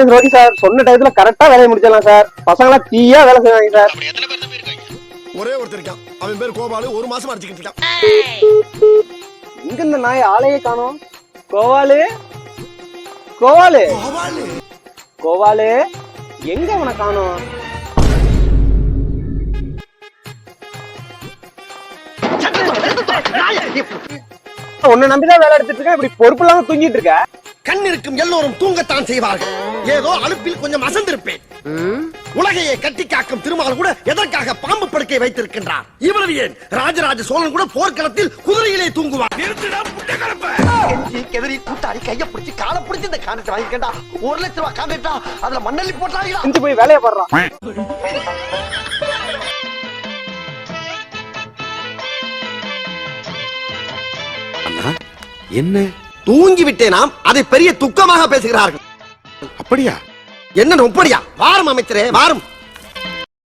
Okay sir, சொன்ன டயத்துல கரெக்டா வேலையை முடிச்சிடலாம் சார். பசங்களாம் தீயா வேலை செய்வாங்க சார். ஒரே ஒருத்தர் இருக்கான், அவன் பேர் கோபாலு. 1 மாசமா அடிச்சுக்கிட்டு இருக்கான். இங்க இந்த நாய் ஆளையே காணோம். கோவாலு கோவாலு கோபாலு கோவாலு எங்க அவனை காணோம்? உன்னை நம்பிதான் வேலை எடுத்துட்டு இருக்க, இப்படி பொறுப்பு இல்லாம தூங்கிட்டு இருக்க. கண் இருக்கும் எல்லோரும் தூங்கத்தான் செய்வார்கள். ஏதோ அலுப்பில் கொஞ்சம் அசந்திருப்பேன். உலகையே கட்டி காக்கும் திருமால் கூட எதற்காக பாம்பு படுக்கை வைத்திருக்கின்றார்? இவ்வளவு ஏன் ராஜராஜ சோழன் கூட போர்க்களத்தில் குதிரையிலே தூங்குவார். கெதறி கூட்டாளி கைய பிடிச்சி காலை பிடிச்சி இந்த கான்ட்ராக்ட் வாங்கிக்கண்டா. 1 லட்சம் ரூபாய் கான்ட்ராக்டா, அதுல மண்ணள்ளி போட்டாங்களா? இஞ்சி போய் வேலையை பாடுறான். என்ன தூங்கி விட்டேனாம், அதை பெரிய துக்கமாக பேசுகிறார்கள். அப்படியா? என்ன நொப்படியா? வாரும் அமைச்சரே வாரும்.